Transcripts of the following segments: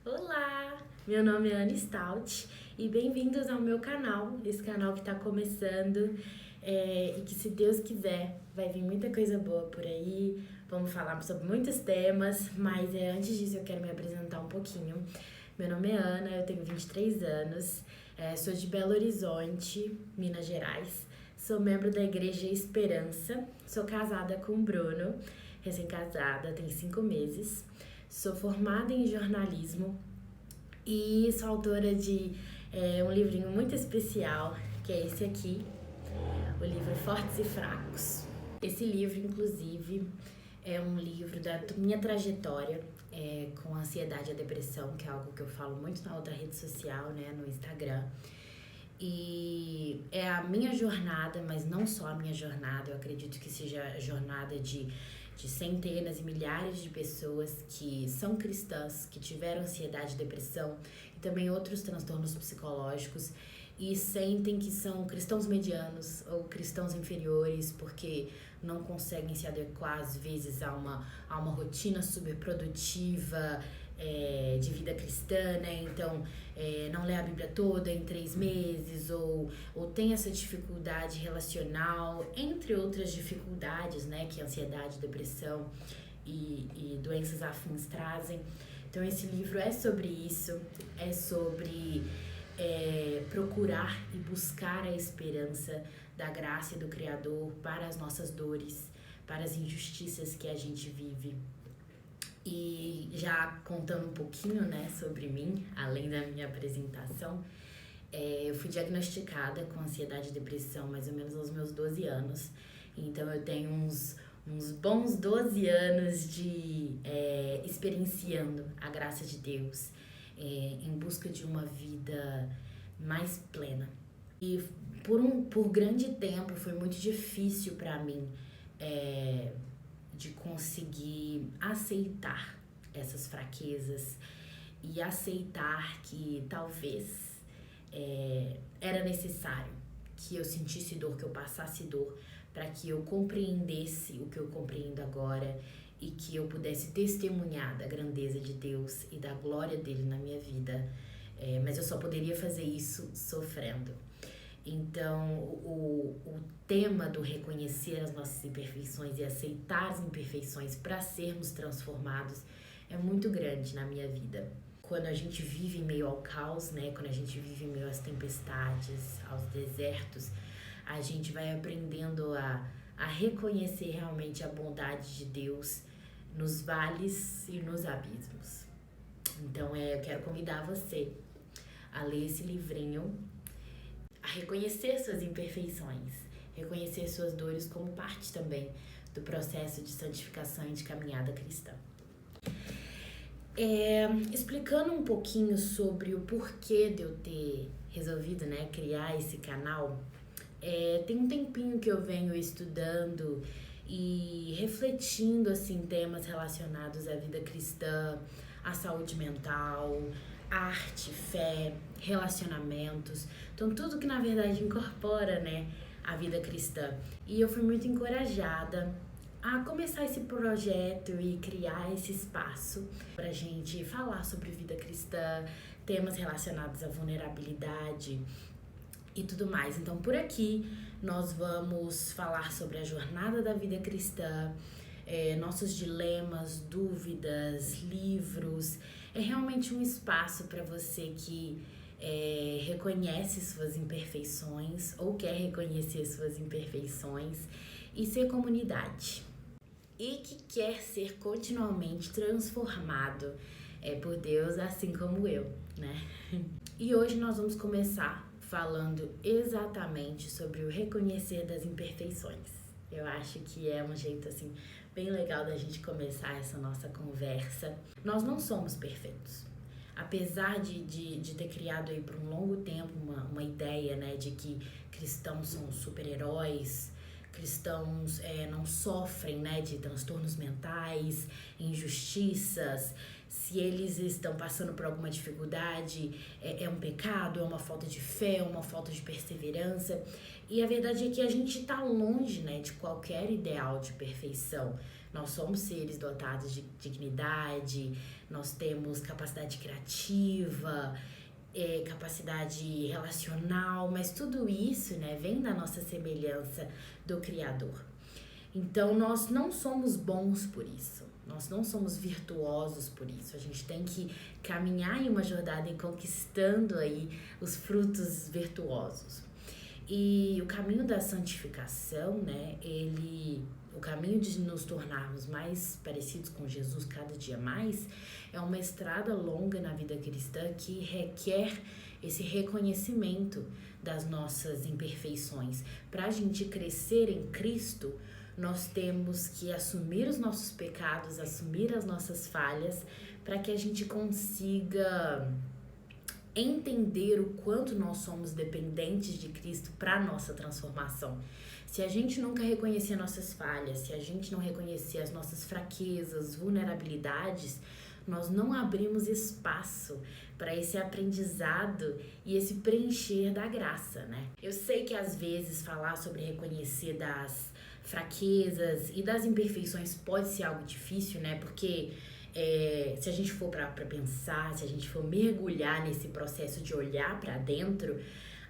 Olá, meu nome é Ana Stout e bem-vindos ao meu canal, esse canal que está começando e que, se Deus quiser, vai vir muita coisa boa por aí. Vamos falar sobre muitos temas, mas antes disso eu quero me apresentar um pouquinho. Meu nome é Ana, eu tenho 23 anos, sou de Belo Horizonte, Minas Gerais, sou membro da Igreja Esperança, sou casada com o Bruno, recém-casada, tem 5 meses. Sou formada em jornalismo e sou autora de um livrinho muito especial, que é esse aqui, o livro Fortes e Fracos. Esse livro, inclusive, é um livro da minha trajetória com a ansiedade e a depressão, que é algo que eu falo muito na outra rede social, né, no Instagram. E é a minha jornada, mas não só a minha jornada, eu acredito que seja a jornada de centenas e milhares de pessoas que são cristãs, que tiveram ansiedade e depressão e também outros transtornos psicológicos e sentem que são cristãos medianos ou cristãos inferiores porque não conseguem se adequar às vezes a uma rotina super produtiva de vida cristã, né? Então, não lê a Bíblia toda em 3 meses ou tem essa dificuldade relacional, entre outras dificuldades, né? Que ansiedade, depressão e doenças afins trazem. Então, esse livro é sobre isso, é sobre procurar e buscar a esperança da graça e do Criador para as nossas dores, para as injustiças que a gente vive. E já contando um pouquinho, né, sobre mim, além da minha apresentação, eu fui diagnosticada com ansiedade e depressão mais ou menos aos meus 12 anos. Então eu tenho uns bons 12 anos de experienciando a graça de Deus em busca de uma vida mais plena. E por grande tempo foi muito difícil para mim de conseguir aceitar essas fraquezas e aceitar que talvez era necessário que eu sentisse dor, que eu passasse dor, para que eu compreendesse o que eu compreendo agora e que eu pudesse testemunhar da grandeza de Deus e da glória dele na minha vida. Mas eu só poderia fazer isso sofrendo. Então, o tema do reconhecer as nossas imperfeições e aceitar as imperfeições para sermos transformados é muito grande na minha vida. Quando a gente vive em meio ao caos, né? Quando a gente vive em meio às tempestades, aos desertos, a gente vai aprendendo a reconhecer realmente a bondade de Deus nos vales e nos abismos. Então, eu quero convidar você a ler esse livrinho, a reconhecer suas imperfeições, reconhecer suas dores como parte também do processo de santificação e de caminhada cristã. Explicando um pouquinho sobre o porquê de eu ter resolvido, né, criar esse canal, tem um tempinho que eu venho estudando e refletindo assim, temas relacionados à vida cristã, à saúde mental, arte, fé, relacionamentos, então tudo que na verdade incorpora, né, a vida cristã. E eu fui muito encorajada a começar esse projeto e criar esse espaço pra gente falar sobre vida cristã, temas relacionados à vulnerabilidade e tudo mais. Então, por aqui nós vamos falar sobre a jornada da vida cristã, nossos dilemas, dúvidas, livros. É realmente um espaço para você que reconhece suas imperfeições ou quer reconhecer suas imperfeições e ser comunidade. E que quer ser continuamente transformado por Deus, assim como eu, né? E hoje nós vamos começar falando exatamente sobre o reconhecer das imperfeições. Eu acho que é um jeito, assim, bem legal da gente começar essa nossa conversa. Nós não somos perfeitos. Apesar de ter criado aí por um longo tempo uma ideia, né, de que cristãos são super-heróis, cristãos não sofrem, né, de transtornos mentais, injustiças, se eles estão passando por alguma dificuldade, é um pecado, é uma falta de fé, é uma falta de perseverança. E a verdade é que a gente está longe, né, de qualquer ideal de perfeição. Nós somos seres dotados de dignidade, nós temos capacidade criativa, capacidade relacional, mas tudo isso, né, vem da nossa semelhança do Criador. Então, nós não somos bons por isso, nós não somos virtuosos por isso. A gente tem que caminhar em uma jornada em conquistando aí os frutos virtuosos. E o caminho da santificação, né, o caminho de nos tornarmos mais parecidos com Jesus cada dia mais, é uma estrada longa na vida cristã que requer esse reconhecimento das nossas imperfeições. Para a gente crescer em Cristo, nós temos que assumir os nossos pecados, assumir as nossas falhas, para que a gente consiga entender o quanto nós somos dependentes de Cristo para a nossa transformação. Se a gente nunca reconhecer nossas falhas, se a gente não reconhecer as nossas fraquezas, vulnerabilidades, nós não abrimos espaço para esse aprendizado e esse preencher da graça, né? Eu sei que às vezes falar sobre reconhecer das fraquezas e das imperfeições pode ser algo difícil, né? Porque se a gente for para pensar, se a gente for mergulhar nesse processo de olhar para dentro,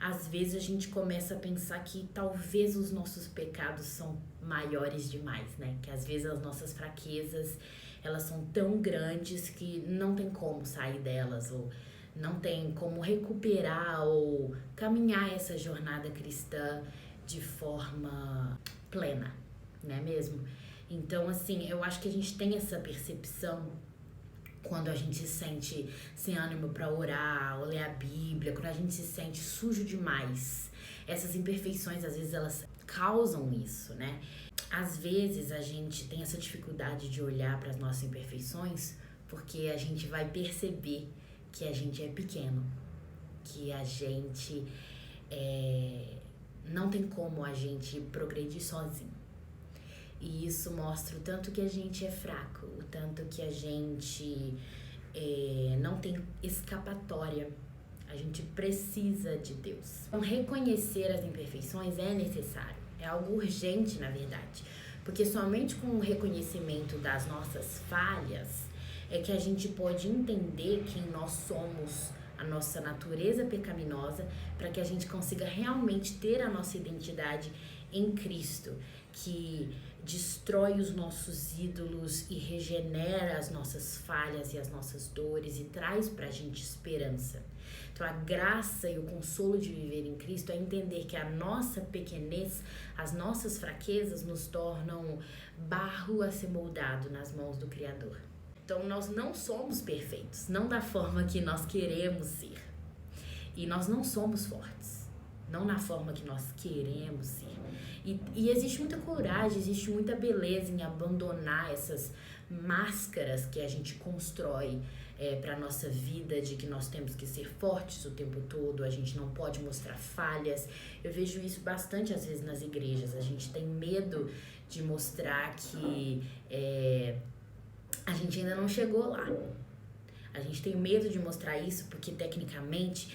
às vezes a gente começa a pensar que talvez os nossos pecados são maiores demais, né? Que às vezes as nossas fraquezas, elas são tão grandes que não tem como sair delas, ou não tem como recuperar ou caminhar essa jornada cristã de forma plena, não é mesmo? Então, assim, eu acho que a gente tem essa percepção quando a gente se sente sem ânimo para orar, ou ler a Bíblia, quando a gente se sente sujo demais. Essas imperfeições, às vezes, elas causam isso, né? Às vezes, a gente tem essa dificuldade de olhar para as nossas imperfeições porque a gente vai perceber que a gente é pequeno, que a gente não tem como a gente progredir sozinho. E isso mostra o tanto que a gente é fraco, o tanto que a gente não tem escapatória. A gente precisa de Deus. Então, reconhecer as imperfeições é necessário, é algo urgente, na verdade. Porque somente com o reconhecimento das nossas falhas é que a gente pode entender quem nós somos, a nossa natureza pecaminosa, para que a gente consiga realmente ter a nossa identidade em Cristo, que destrói os nossos ídolos e regenera as nossas falhas e as nossas dores e traz pra gente esperança. Então a graça e o consolo de viver em Cristo é entender que a nossa pequenez, as nossas fraquezas nos tornam barro a ser moldado nas mãos do Criador. Então nós não somos perfeitos, não da forma que nós queremos ser. E nós não somos fortes, não na forma que nós queremos ser. E existe muita coragem, existe muita beleza em abandonar essas máscaras que a gente constrói para a nossa vida, de que nós temos que ser fortes o tempo todo, a gente não pode mostrar falhas. Eu vejo isso bastante às vezes nas igrejas, a gente tem medo de mostrar que a gente ainda não chegou lá. A gente tem medo de mostrar isso porque tecnicamente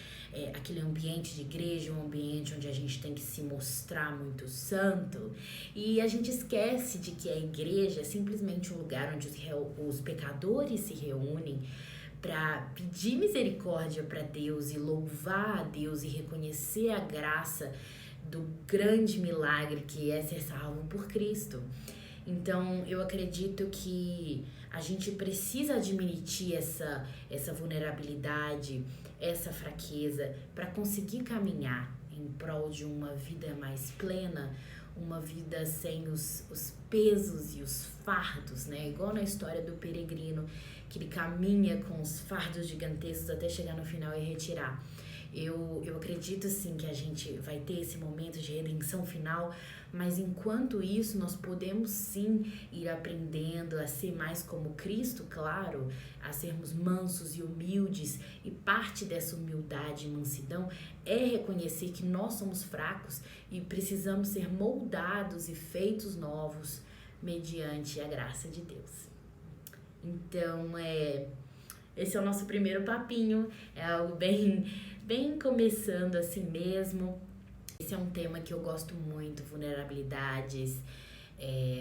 aquele ambiente de igreja, um ambiente onde a gente tem que se mostrar muito santo, e a gente esquece de que a igreja é simplesmente um lugar onde os pecadores se reúnem para pedir misericórdia para Deus e louvar a Deus e reconhecer a graça do grande milagre que é ser salvo por Cristo. Então, eu acredito que a gente precisa admitir essa vulnerabilidade, essa fraqueza, para conseguir caminhar em prol de uma vida mais plena, uma vida sem os pesos e os fardos, né? Igual na história do peregrino, que ele caminha com os fardos gigantescos até chegar no final e retirar. Eu acredito sim que a gente vai ter esse momento de redenção final, mas enquanto isso nós podemos sim ir aprendendo a ser mais como Cristo, claro, a sermos mansos e humildes, e parte dessa humildade e mansidão é reconhecer que nós somos fracos e precisamos ser moldados e feitos novos mediante a graça de Deus. Então, esse é o nosso primeiro papinho, é algo bem começando assim mesmo. Esse é um tema que eu gosto muito, vulnerabilidades,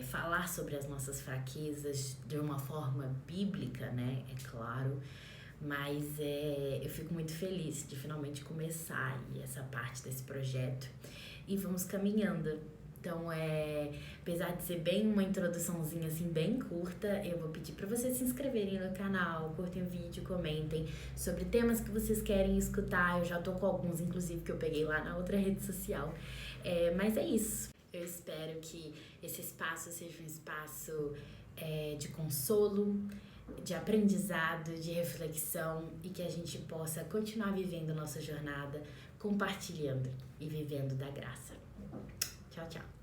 falar sobre as nossas fraquezas de uma forma bíblica, né? É claro. Mas eu fico muito feliz de finalmente começar aí essa parte desse projeto e vamos caminhando. Então, apesar de ser bem uma introduçãozinha assim bem curta, eu vou pedir para vocês se inscreverem no canal, curtem o vídeo, comentem sobre temas que vocês querem escutar. Eu já tô com alguns, inclusive, que eu peguei lá na outra rede social. Mas é isso. Eu espero que esse espaço seja um espaço de consolo, de aprendizado, de reflexão e que a gente possa continuar vivendo nossa jornada, compartilhando e vivendo da graça. Tchau, tchau.